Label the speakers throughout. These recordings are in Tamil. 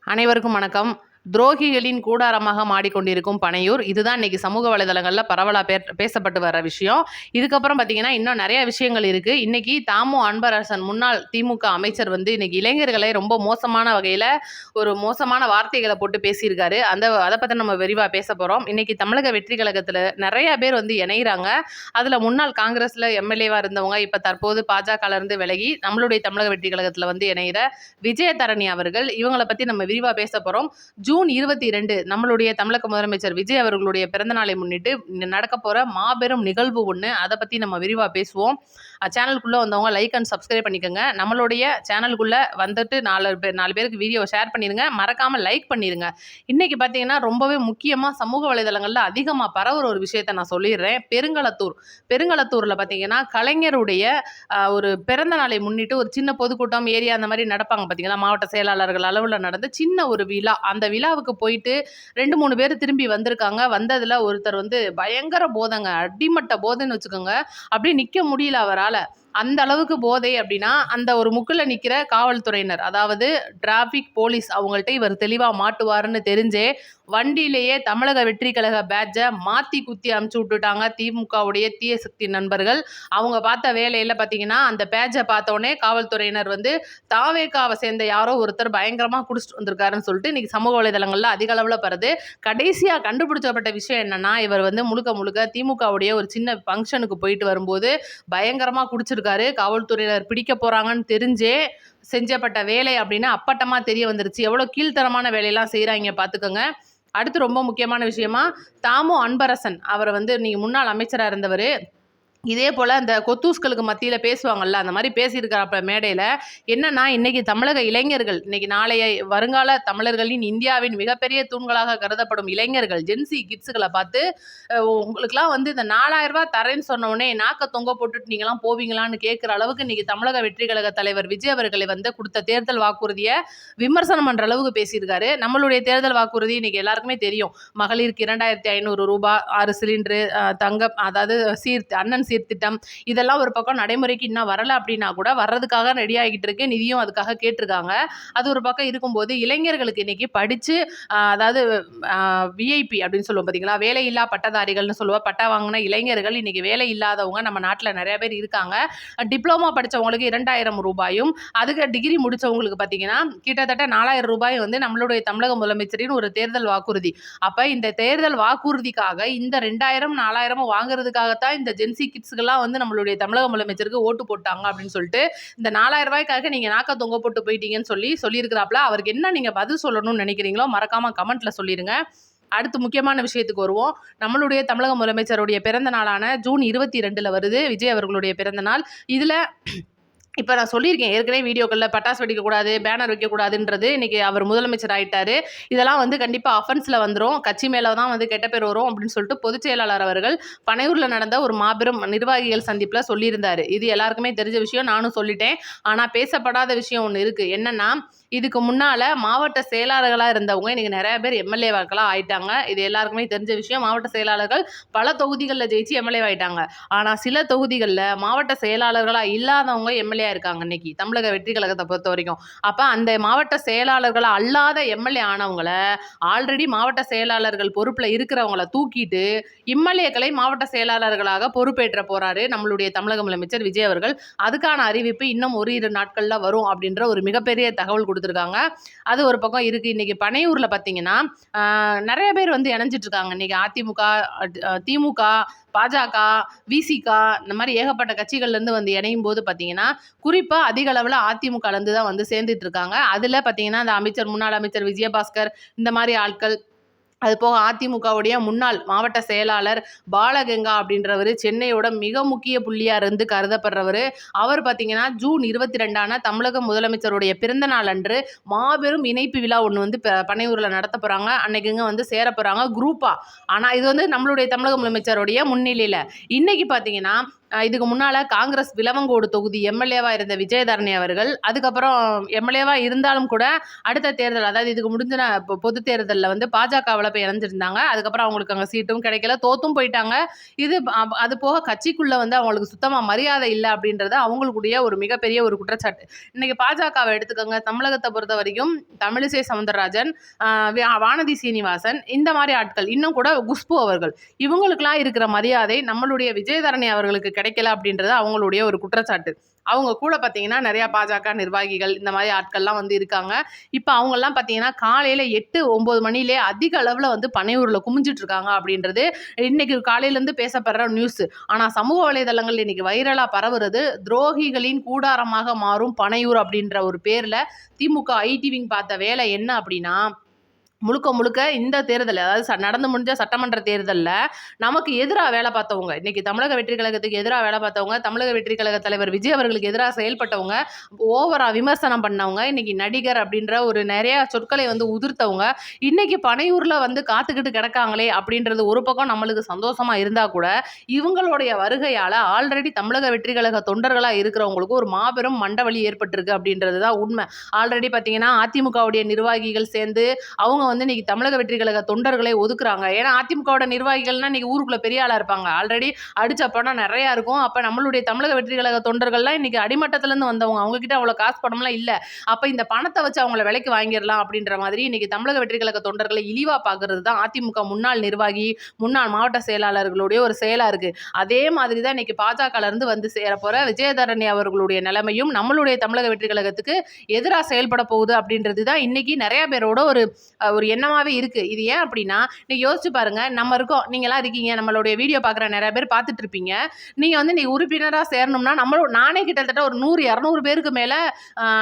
Speaker 1: அனைவருக்கும் வணக்கம். துரோகிகளின் கூடாரமாக மாடிக்கொண்டிருக்கும் பனையூர். இதுதான் இன்னைக்கு சமூக வலைதளங்கள்ல பரவலா பேசப்பட்டு வர விஷயம். இதுக்கப்புறம் பார்த்தீங்கன்னா, இன்னும் நெறைய விஷயங்கள் இருக்கு. இன்னைக்கு தாமு அன்பரசன் முன்னாள் திமுக அமைச்சர் இன்னைக்கு இளைஞர்களை ரொம்ப மோசமான வகையில ஒரு மோசமான வார்த்தைகள போட்டு பேசியிருக்காரு. அத பத்தி நம்ம விரிவா பேசப் போறோம். இன்னைக்கு தமிழக வெற்றி கழகத்துல நெறைய பேர் இணையிறாங்க. அதுல முன்னாள் காங்கிரஸ்ல எம்எல்ஏவா இருந்தவங்க, இப்ப தற்போது பாஜகல இருந்து விலகி நம்மளுடைய தமிழக வெற்றி கழகத்துல இணையிற விஜயதரணி அவர்கள். இவங்கள பத்தி நம்ம விரிவா பேசப் போறோம். ஜூன் 22 நம்மளுடைய தமிழக முதலமைச்சர் விஜய் அவர்களுடைய பிறந்த நாளை முன்னிட்டு நடக்க போற மாபெரும் நிகழ்வு ஒன்று. அதை பத்தி நம்ம விரிவா பேசுவோம். சேனலுக்குள்ள வந்தவங்க லைக் அண்ட் சப்ஸ்கிரைப் பண்ணிக்கோங்க. நம்மளுடைய சேனலுக்குள்ள வந்துட்டு நாலு பேருக்கு வீடியோ ஷேர் பண்ணிருங்க. மறக்காம லைக் பண்ணிருங்க. இன்னைக்கு பார்த்தீங்கன்னா ரொம்பவே முக்கியமா சமூக வலைதளங்கள்ல அதிகமா பரவுற ஒரு விஷயத்த நான் சொல்லிடுறேன். பெருங்களத்தூர்ல பார்த்தீங்கன்னா கலைஞருடைய ஒரு பிறந்த நாளை முன்னிட்டு ஒரு சின்ன பொதுக்கூட்டம் ஏரியா அந்த மாதிரி நடப்பாங்க பார்த்தீங்களா, மாவட்ட செயலாளர்கள் அளவில் நடந்த சின்ன ஒரு விழா. அந்த விழாவுக்கு போயிட்டு 2-3 பேர் திரும்பி வந்திருக்காங்க. வந்ததுல ஒருத்தர் பயங்கர போதைங்க, அடிமட்ட போதைன்னு வச்சுக்கோங்க. அப்படியே நிக்க முடியல அவரால. அந்த அளவுக்கு போதை அப்படின்னா, அந்த ஒரு முக்குல நிக்கிற காவல்துறையினர், அதாவது டிராபிக் போலீஸ், அவங்கள்ட்ட இவர் தெளிவா மாட்டுவாருன்னு தெரிஞ்சே வண்டியிலேயே தமிழக வெற்றி கழக பேட்ஜ மாத்தி குத்தி அமுச்சு விட்டுட்டாங்க திமுகவுடைய தீய சக்தி நண்பர்கள். அவங்க பார்த்த வேலையில பார்த்தீங்கன்னா, அந்த பேட்ஜை பார்த்தோன்னே காவல்துறையினர் தாவேகாவை சேர்ந்த யாரோ ஒருத்தர் பயங்கரமா குடிச்சிட்டு வந்திருக்காருன்னு சொல்லிட்டு இன்னைக்கு சமூக வலைதளங்கள்ல அதிக அளவில் பருது. கடைசியா கண்டுபிடிச்சப்பட்ட விஷயம் என்னன்னா, இவர் முழுக்க முழுக்க திமுகவுடைய ஒரு சின்ன ஃபங்க்ஷனுக்கு போயிட்டு வரும்போது பயங்கரமா குடிச்சிருக்காரு. காவல்துறையினர் பிடிக்க போறாங்கன்னு தெரிஞ்சே செஞ்சப்பட்ட வேலை அப்படின்னு அப்பட்டமா தெரிய வந்துருச்சு. எவ்வளவு கீழ்த்தரமான வேலையெல்லாம் செய்யறாங்க பாத்துக்கோங்க. அடுத்து ரொம்ப முக்கியமான விஷயமா, தாமு அன்பரசன் அவர் நீங்க முன்னாள் அமைச்சரா இருந்தவர். இதே போல் அந்த கொத்தூஸ்களுக்கு மத்தியில் பேசுவாங்கள்ல, அந்த மாதிரி பேசியிருக்கிறாப்ப மேடையில். என்னன்னா, இன்னைக்கு தமிழக இளைஞர்கள், இன்னைக்கு நாளைய வருங்கால தமிழர்களின் இந்தியாவின் மிகப்பெரிய தூண்களாக கருதப்படும் இளைஞர்கள், ஜென்சி கிட்ஸுகளை பார்த்து உங்களுக்குலாம் இந்த 4000 ரூபாய் தரேன்னு சொன்ன உடனே நாக்க தொங்க போட்டுட்டு நீங்களாம் போவீங்களான்னு கேட்குற அளவுக்கு இன்னைக்கு தமிழக வெற்றி கழக தலைவர் விஜய் அவர்களை கொடுத்த தேர்தல் வாக்குறுதியை விமர்சனம் பண்ற அளவுக்கு பேசியிருக்காரு. நம்மளுடைய தேர்தல் வாக்குறுதி இன்னைக்கு எல்லாருக்குமே தெரியும். மகளிருக்கு 2500 ரூபாய், 6 சிலிண்டரு, தங்கம், அதாவது அண்ணன் சீர்திட்டம், இதெல்லாம் ஒரு பக்கம் நடைமுறைக்கு இன்னும் வரல அப்படின்னா கூட வர்றதுக்காக ரெடி ஆகிட்டு இருக்கு. நிதியும் அதுக்காக கேட்டிருக்காங்க. அது ஒரு பக்கம் இருக்கும்போது இளைஞர்களுக்கு இன்னைக்கு படிச்சு அதாவது விஐபி அப்படின்னு சொல்லுவோம் பார்த்தீங்களா, வேலையில்லா பட்டதாரிகள்னு சொல்லுவோம். பட்டா வாங்கின இளைஞர்கள், இன்னைக்கு வேலை இல்லாதவங்க நம்ம நாட்டில் நிறைய பேர் இருக்காங்க. டிப்ளமோ படித்தவங்களுக்கு 2000 ரூபாயும், அதுக்கு டிகிரி முடிச்சவங்களுக்கு பார்த்தீங்கன்னா கிட்டத்தட்ட 4000 ரூபாய் நம்மளுடைய தமிழக முதலமைச்சரின் ஒரு தேர்தல் வாக்குறுதி. அப்ப இந்த தேர்தல் வாக்குறுதிக்காக இந்த 2000 4000 வாங்குறதுக்காகத்தான் இந்த ஜென்சி கிட்ஸ்கெல்லாம் நம்மளுடைய தமிழக முதலமைச்சருக்கு ஓட்டு போட்டாங்க அப்படின்னு சொல்லிட்டு இந்த 4000 ரூபாய்க்காக நீங்க நாக்க தொங்க போட்டு போயிட்டீங்கன்னு சொல்லியிருக்கிறாப்ல. அவருக்கு என்ன நீங்க பதில் சொல்லணும்னு நினைக்கிறீங்களோ மறக்காம கமெண்ட்ல சொல்லிருங்க. அடுத்து முக்கியமான விஷயத்துக்கு வருவோம். நம்மளுடைய தமிழக முதலமைச்சருடைய பிறந்த நாளான ஜூன் 22 வருது விஜய் அவர்களுடைய பிறந்த நாள். இதுல இப்போ நான் சொல்லியிருக்கேன் ஏற்கனவே வீடியோக்களில், பட்டாசு வெடிக்கக்கூடாது, பேனர் வைக்கக்கூடாதுன்றது. இன்றைக்கி அவர் முதலமைச்சர் ஆகிட்டார். இதெல்லாம் கண்டிப்பாக அஃபென்ஸில் வந்துடும், கட்சி மேலே தான் கெட்ட பேர் வரும் அப்படின்னு சொல்லிட்டு பொதுச் செயலாளர் அவர்கள் பனையூரில் நடந்த ஒரு மாபெரும் நிர்வாகிகள் சந்திப்பில் சொல்லியிருந்தார். இது எல்லாருக்குமே தெரிஞ்ச விஷயம், நானும் சொல்லிட்டேன். ஆனால் பேசப்படாத விஷயம் ஒன்று இருக்குது. என்னென்னா, இதுக்கு முன்னால் மாவட்ட செயலாளர்களாக இருந்தவங்க இன்றைக்கி நிறைய பேர் எம்எல்ஏ வாக்கெல்லாம் ஆயிட்டாங்க. இது எல்லாருக்குமே தெரிஞ்ச விஷயம். மாவட்ட செயலாளர்கள் பல தொகுதிகளில் ஜெயிச்சு எம்எல்ஏ ஆயிட்டாங்க. ஆனால் சில தொகுதிகளில் மாவட்ட செயலாளர்களாக இல்லாதவங்க எம்எல்ஏ இருக்காங்க இன்னைக்கு தமிழக வெற்றி கழகத்தை பொறுத்த வரைக்கும். அப்ப அந்த மாவட்ட செயலாளர்களா அல்லாத எம்எல்ஏ ஆனவங்களை, ஆல்ரெடி மாவட்ட செயலாளர்கள் பொறுப்புல இருக்கிறவங்களை தூக்கிட்டு எம்எல்ஏக்களை மாவட்ட செயலாளர்களாக பொறுப்பேற்ற போறாரு நம்மளுடைய தமிழக முதலமைச்சர் விஜய் அவர்கள். அதுக்கான அறிவிப்பு இன்னும் ஓரிரு நாட்கள்ல வரும் அப்படின்ற ஒரு மிகப்பெரிய தகவல் கொடுத்திருக்காங்க. அது ஒரு பக்கம் இருக்கு. இன்னைக்கு பனையூர்ல பாத்தீங்கன்னா நிறைய பேர் இணைஞ்சிட்டு இருக்காங்க. இன்னைக்கு அதிமுக, திமுக, பாஜக, விசிக, இந்த மாதிரி ஏகப்பட்ட கட்சிகள்லேருந்து இணையும் போது பார்த்தீங்கன்னா, குறிப்பாக அதிக அளவில் அதிமுகலேருந்து தான் சேர்ந்துட்டு இருக்காங்க. அதில் பார்த்தீங்கன்னா அந்த முன்னாள் அமைச்சர் விஜயபாஸ்கர், இந்த மாதிரி ஆட்கள், அது போக அதிமுகவுடைய முன்னாள் மாவட்ட செயலாளர் பாலகங்கா அப்படின்றவர், சென்னையோட மிக முக்கிய புள்ளியா இருந்து கருதப்படுறவர். அவர் பார்த்தீங்கன்னா ஜூன் 22 தமிழக முதலமைச்சருடைய பிறந்த நாள் அன்று மாபெரும் இணைப்பு விழா ஒன்று பனையூரில் நடத்த போகிறாங்க. அன்னைக்குங்க சேர போகிறாங்க குரூப்பா. ஆனால் இது நம்மளுடைய தமிழக முதலமைச்சருடைய முன்னிலையில். இன்னைக்கு பார்த்தீங்கன்னா இதுக்கு முன்னால காங்கிரஸ் விளவங்கோடு தொகுதி எம்எல்ஏவா இருந்த விஜயதரணி அவர்கள், அதுக்கப்புறம் எம்எல்ஏவா இருந்தாலும் கூட அடுத்த தேர்தல், அதாவது இதுக்கு முடிஞ்சின பொது தேர்தலில் வந்து பாஜகவில் போய் இணைஞ்சிருந்தாங்க. அதுக்கப்புறம் அவங்களுக்கு அங்கே சீட்டும் கிடைக்கல, தோத்தும் போயிட்டாங்க. இது அது போக கட்சிக்குள்ள வந்து அவங்களுக்கு சுத்தமா மரியாதை இல்லை அப்படின்றது அவங்களுடைய ஒரு மிகப்பெரிய ஒரு குற்றச்சாட்டு. இன்னைக்கு பாஜகவை எடுத்துக்கோங்க, தமிழகத்தை பொறுத்த வரைக்கும் தமிழிசை சவுந்தரராஜன், வானதி சீனிவாசன், இந்த மாதிரி ஆட்கள், இன்னும் கூட குஷ்பு அவர்கள், இவங்களுக்கெல்லாம் இருக்கிற மரியாதை நம்மளுடைய விஜயதரணி அவர்களுக்கு கிடைக்கல அப்படின்றது அவங்களுடைய ஒரு குற்றச்சாட்டு. அவங்க கூட பார்த்தீங்கன்னா நிறையா பாஜக நிர்வாகிகள் இந்த மாதிரி ஆட்கள்லாம் வந்து இருக்காங்க. இப்போ அவங்கெல்லாம் பார்த்தீங்கன்னா காலையில் 8-9 மணிலே அதிக அளவில் வந்து பனையூரில் குமிஞ்சிட்டு இருக்காங்க அப்படின்றது இன்னைக்கு காலையிலேருந்து பேசப்படுற நியூஸ். ஆனால் சமூக வலைதளங்கள் இன்னைக்கு வைரலாக பரவுறது துரோகிகளின் கூடாரமாக மாறும் பனையூர் அப்படின்ற ஒரு பேரில் திமுக ஐடி விங் பார்த்த வேலை என்ன அப்படின்னா, முழுக்க முழுக்க இந்த தேர்தல், அதாவது நடந்து முடிஞ்ச சட்டமன்ற தேர்தலில் நமக்கு எதிராக வேலை பார்த்தவங்க, இன்னைக்கு தமிழக வெற்றி கழகத்துக்கு எதிராக வேலை பார்த்தவங்க, தமிழக வெற்றி கழக தலைவர் விஜய் அவர்களுக்கு எதிராக செயல்பட்டவங்க, ஓவரா விமர்சனம் பண்ணவங்க, இன்னைக்கு நடிகர் அப்படின்ற ஒரு நிறைய சொற்களை வந்து உதிர்த்தவங்க இன்னைக்கு பனையூரில் வந்து காத்துக்கிட்டு கிடக்காங்களே அப்படின்றது ஒரு பக்கம் நம்மளுக்கு சந்தோஷமா இருந்தால் கூட, இவங்களுடைய வருகையால் ஆல்ரெடி தமிழக வெற்றி கழக தொண்டர்களாக இருக்கிறவங்களுக்கு ஒரு மாபெரும் மண்டவலி ஏற்பட்டிருக்கு அப்படின்றது தான் உண்மை. ஆல்ரெடி பார்த்தீங்கன்னா அதிமுகவுடைய நிர்வாகிகள் சேர்ந்து அவங்க வந்து இன்னைக்கு தமிழக வெற்றி கழக தொண்டர்களை ஒதுக்குறாங்க. ஏன்னா அதிமுகவோட நிர்வாகிகள்னா இன்னைக்கு ஊருக்குள்ள பெரிய ஆளா இருப்பாங்க, ஆல்ரெடி அடிச்ச பணம் நிறையா இருக்கும். அப்போ நம்மளுடைய தமிழக வெற்றி கழக தொண்டர்கள்லாம் இன்னைக்கு அடிமட்டத்திலேருந்து வந்தவங்க, அவங்க கிட்ட அவ்வளோ காசு பணம்லாம் இல்லை. அப்போ இந்த பணத்தை வச்சு அவங்கள விலைக்கு வாங்கிடலாம் அப்படின்ற மாதிரி இன்னைக்கு தமிழக வெற்றி கழக தொண்டர்களை இழிவா பார்க்கறது தான் அதிமுக முன்னாள் நிர்வாகி, முன்னாள் மாவட்ட செயலாளர்களுடைய ஒரு செயலா இருக்கு. அதே மாதிரி தான் இன்னைக்கு பாஜகல இருந்து வந்து சேரப்போற விஜயதரணி அவர்களுடைய நிலைமையும் நம்மளுடைய தமிழக வெற்றி கழகத்துக்கு எதிராக செயல்பட போகுது அப்படின்றது தான் இன்னைக்கு நிறைய பேரோட ஒரு எண்ணமாவே இருக்கு. இது ஏன் அப்படின்னா, நீங்க யோசிச்சு பாருங்க, நம்ம இருக்கோம், நீங்களாம் இருக்கீங்க, நம்மளுடைய வீடியோ பார்க்குற நிறைய பேர் பார்த்துட்டு இருப்பீங்க. நீங்க வந்து நீ உறுப்பினராக சேரணும்னா நானே கிட்டத்தட்ட ஒரு 100-200 பேருக்கு மேல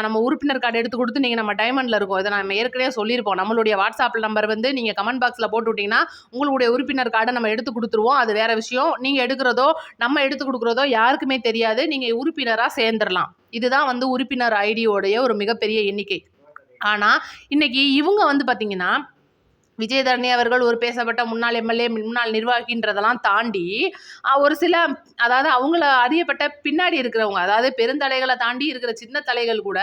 Speaker 1: நம்ம உறுப்பினர் கார்டு எடுத்து கொடுத்து நீங்க நம்ம டைமண்ட்ல இருக்கோம். இதை நம்ம ஏற்கனவே சொல்லியிருப்போம். நம்மளுடைய வாட்ஸ்அப் நம்பர் வந்து நீங்க கமெண்ட் பாக்ஸ்ல போட்டு விட்டீங்கன்னா உங்களுடைய உறுப்பினர் கார்டை நம்ம எடுத்து கொடுத்துருவோம். அது வேற விஷயம். நீங்க எடுக்கிறதோ நம்ம எடுத்து கொடுக்குறதோ யாருக்குமே தெரியாது. நீங்க உறுப்பினராக சேர்ந்துடலாம். இதுதான் வந்து உறுப்பினர் ஐடியோடைய ஒரு மிகப்பெரிய எண்ணிக்கை. ஆனால் இன்னைக்கு இவங்க வந்து பார்த்தீங்கன்னா, விஜயதரணி அவர்கள் ஒரு பேசப்பட்ட முன்னாள் எம்எல்ஏ, முன்னாள் நிர்வாகின்றதெல்லாம் தாண்டி ஒரு சில, அதாவது அவங்கள அறியப்பட்ட பின்னாடி இருக்கிறவங்க, அதாவது பெருந்தலைகளை தாண்டி இருக்கிற சின்ன தலைகள் கூட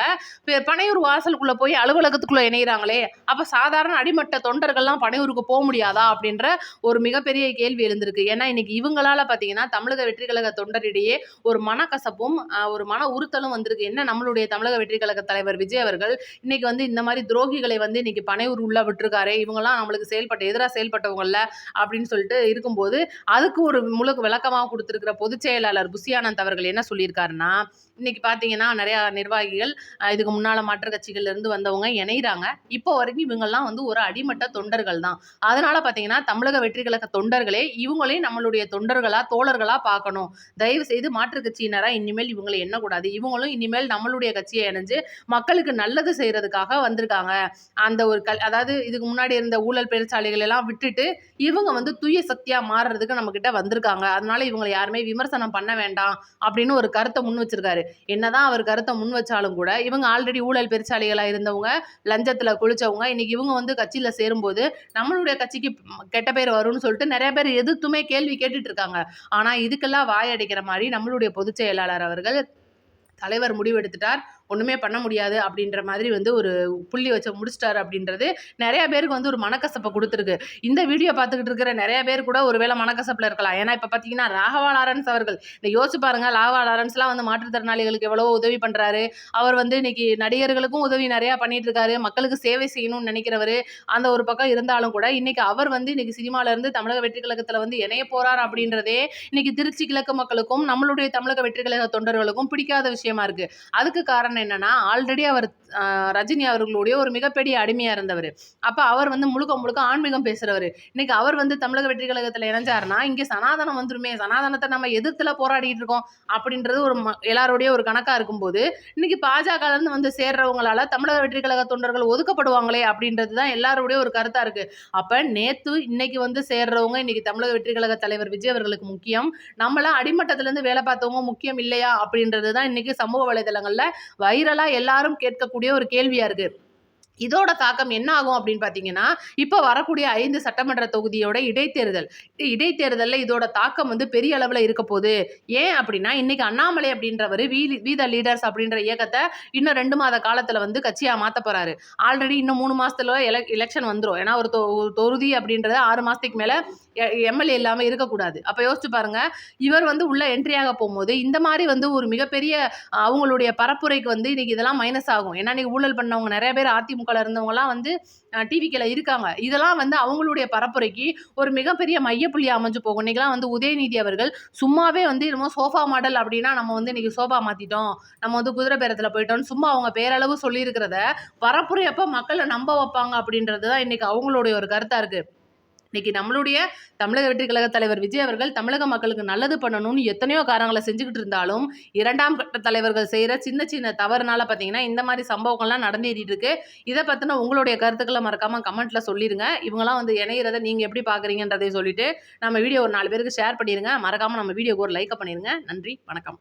Speaker 1: பனையூர் வாசலுக்குள்ளே போய் அலுவலகத்துக்குள்ளே இணைகிறாங்களே, அப்போ சாதாரண அடிமட்ட தொண்டர்கள்லாம் பனையூருக்கு போக முடியாதா அப்படின்ற ஒரு மிகப்பெரிய கேள்வி எழுந்திருக்கு. ஏன்னா இன்னைக்கு இவங்களால பார்த்தீங்கன்னா தமிழக வெற்றி கழக தொண்டரிடையே ஒரு மனக்கசப்பும் ஒரு மன உறுத்தலும் வந்திருக்கு. என்ன, நம்மளுடைய தமிழக வெற்றி கழக தலைவர் விஜய் அவர்கள் இன்னைக்கு வந்து இந்த மாதிரி துரோகிகளை வந்து இன்னைக்கு பனையூர் உள்ள விட்டுருக்காரு, இவங்கெல்லாம் நம்மளுக்கு எதிராக செயல்பட்டவங்கல்ல அப்படின்னு சொல்லிட்டு இருக்கும்போது, அதுக்கு ஒரு முழு விளக்கமாக கொடுத்திருக்கிற பொதுச் செயலாளர் புஷி ஆனந்த் அவர்கள் என்ன சொல்லியிருக்காருன்னா, இன்னைக்கு பார்த்தீங்கன்னா நிறையா நிர்வாகிகள் இதுக்கு முன்னால் மாற்று கட்சிகள்ல இருந்து வந்தவங்க இணைகிறாங்க. இப்போ வரைக்கும் இவங்கெல்லாம் வந்து ஒரு அடிமட்ட தொண்டர்கள் தான். அதனால பார்த்தீங்கன்னா தமிழக வெற்றி கழக தொண்டர்களே இவங்களையும் நம்மளுடைய தொண்டர்களா, தோழர்களா பார்க்கணும். தயவு செய்து மாற்று கட்சியினரா இனிமேல் இவங்களை எண்ணக்கூடாது. இவங்களும் இனிமேல் நம்மளுடைய கட்சியை இணைஞ்சு மக்களுக்கு நல்லது செய்யறதுக்காக வந்திருக்காங்க. அந்த ஒரு அதாவது இதுக்கு முன்னாடி இருந்த ஊழல் பெருச்சாளிகள் எல்லாம் விட்டுட்டு இவங்க வந்து தூய சக்தியா மாறுறதுக்கு நம்ம கிட்ட வந்திருக்காங்க. அதனால இவங்களை யாருமே விமர்சனம் பண்ண வேண்டாம் அப்படின்னு ஒரு கருத்தை முன் வச்சிருக்காரு. என்னதான் அவர் கருத்தை முன் வச்சாலும் கூட இவங்க ஆல்ரெடி ஊழல் பெருச்சாளிகளா இருந்தவங்க, லஞ்சத்துல குளிச்சவங்க, இன்னைக்கு இவங்க வந்து கட்சியில சேரும்போது நம்மளுடைய கட்சிக்கு கெட்ட பேர் வரும்னு சொல்லிட்டு நிறைய பேர் எதிர்த்துமே கேள்வி கேட்டுட்டு இருக்காங்க. ஆனா இதுக்கெல்லாம் வாயடிக்கிற மாதிரி நம்மளுடைய பொதுச் செயலாளர் அவர்கள், தலைவர் முடிவெடுத்துட்டார், ஒன்றுமே பண்ண முடியாது அப்படின்ற மாதிரி வந்து ஒரு புள்ளி வச்சு முடிச்சிட்டாரு அப்படின்றது நிறைய பேருக்கு வந்து ஒரு மனக்கசப்பை கொடுத்துருக்கு. இந்த வீடியோ பார்த்துக்கிட்டு இருக்கிற நிறைய பேர் கூட ஒருவேளை மனக்கசப்பில் இருக்கலாம். ஏன்னா இப்போ பார்த்தீங்கன்னா ராகவா லாரன்ஸ் அவர்கள், இந்த யோசிச்சு பாருங்க, ராகவா லாரன்ஸ்லாம் வந்து மாற்றுத்திறனாளிகளுக்கு எவ்வளவோ உதவி பண்ணுறாரு. அவர் வந்து இன்னைக்கு நடிகர்களுக்கும் உதவி நிறையா பண்ணிட்டு இருக்காரு. மக்களுக்கு சேவை செய்யணும்னு நினைக்கிறவர் அந்த ஒரு பக்கம் இருந்தாலும் கூட இன்னைக்கு அவர் வந்து இன்னைக்கு சினிமாவிலேருந்து தமிழக வெற்றி கழகத்தில் வந்து இணைய போறார் அப்படின்றதே இன்னைக்கு திருச்சி கிழக்கு மக்களுக்கும் நம்மளுடைய தமிழக வெற்றி கழக தொண்டர்களுக்கும் பிடிக்காத விஷயமா இருக்கு. அதுக்கு காரணம் என்னன்னா, ஆல்ரெடி அவர் ரஜினி அவர்களுடைய ஒரு மிகப்பெரிய அடிமையா இருந்தவர். அப்ப அவர் வந்து முழுக்க முழுக்க ஆன்மீகம் பேசுறவர். இன்னைக்கு அவர் வந்து தமிழக வெற்றி கழகத்துல இணைஞ்சாருன்னா இங்க சனாதனம் வந்துருமே, சனாதனத்தை நம்ம எதிர்த்துல போராடிட்டு இருக்கோம் அப்படின்றது ஒரு எல்லாருடைய ஒரு கணக்கா இருக்கும்போது, இன்னைக்கு பாஜக இருந்து வந்து சேர்றவங்களால தமிழக வெற்றி கழக தொண்டர்கள் ஒதுக்கப்படுவாங்களே அப்படின்றதுதான் எல்லாருடைய ஒரு கருத்தா இருக்கு. அப்ப நேத்து இன்னைக்கு வந்து சேர்றவங்க இன்னைக்கு தமிழக வெற்றி கழக தலைவர் விஜய் அவர்களுக்கு முக்கியம், நம்மளாம் அடிமட்டத்துல இருந்து வேலை பார்த்தவங்க முக்கியம் இல்லையா அப்படின்றதுதான் இன்னைக்கு சமூக வலைதளங்கள்ல வைரலா எல்லாரும் கேட்கக்கூடிய ஒரு கேள்வியா இருக்கு. இதோட தாக்கம் என்ன ஆகும் அப்படின்னு பார்த்தீங்கன்னா, இப்ப வரக்கூடிய 5 சட்டமன்ற தொகுதியோட இடைத்தேர்தல். இடைத்தேர்தல்ல இதோட தாக்கம் வந்து பெரிய அளவுல இருக்க போது. ஏன் அப்படின்னா, இன்னைக்கு அண்ணாமலை அப்படின்றவரு வி த லீடர்ஸ் அப்படின்ற இயக்கத்த இன்னும் 2 மாத காலத்துல வந்து கட்சியா மாத்தப் போறாரு. ஆல்ரெடி இன்னும் 3 மாசத்துல எலக்ஷன் வந்துரும். ஏன்னா ஒரு தொகுதி அப்படின்றது 6 மாசத்துக்கு மேல எம்எல்ஏ இல்லாம இருக்கக்கூடாது. அப்ப யோசிச்சு பாருங்க. இவர் வந்து உள்ள என்ட்ரி ஆக போம்போது, இந்த மாரி வந்து ஒரு மிகப்பெரிய அவங்களுடைய பரப்புரைக்கு வந்து இன்னைக்கு இதெல்லாம் மைனஸ் ஆகும். ஏன்னா இன்னைக்கு ஊழல் பண்ணவங்க நெறைய பேர் அதிமுகல இருந்தவங்கலாம் வந்து டிவிக்கேல இருக்காங்க. இதெல்லாம் வந்து அவங்களுடைய பரப்புரைக்கு ஒரு மிகப்பெரிய மையப்புள்ளியா அமைஞ்சு போகும். இன்னைக்கெல்லாம் வந்து உதயநிதி அவர்கள் சும்மாவே வந்து என்னமோ சோஃபா மாடல் அப்படின்னா, நம்ம வந்து இன்னைக்கு சோஃபா மாத்திட்டோம். நம்ம வந்து குதிரை பேரத்துல போயிட்டோம்னு சும்மா அவங்க பேரளவு சொல்லியிருக்கிறத, பரப்புரை அப்ப மக்கள நம்ப வைப்பாங்க அப்படின்றது தான் இன்னைக்கு அவங்களுடைய ஒரு கருத்தா இருக்கு. இன்னைக்கு நம்மளுடைய தமிழக வெற்றி கழக தலைவர் விஜய் அவர்கள் தமிழக மக்களுக்கு நல்லது பண்ணணும்னு எத்தனையோ காரணங்களை செஞ்சுக்கிட்டு இருந்தாலும் 2ஆம் கட்ட தலைவர்கள் செய்யற சின்ன சின்ன தவறுனால பார்த்தீங்கன்னா இந்த மாதிரி சம்பவங்கள்லாம் நடந்தேறிட்டு இருக்கு. இதை பத்தின உங்களுடைய கருத்துக்களை மறக்காம கமெண்ட்ல சொல்லிருங்க. இவங்கெல்லாம் வந்து இணையறதை நீங்க எப்படி பாக்குறீங்கன்றதை சொல்லிட்டு நம்ம வீடியோ ஒரு 4 பேருக்கு ஷேர் பண்ணிருங்க. மறக்காம நம்ம வீடியோக்கு ஒரு லைக் பண்ணிருங்க. நன்றி, வணக்கம்.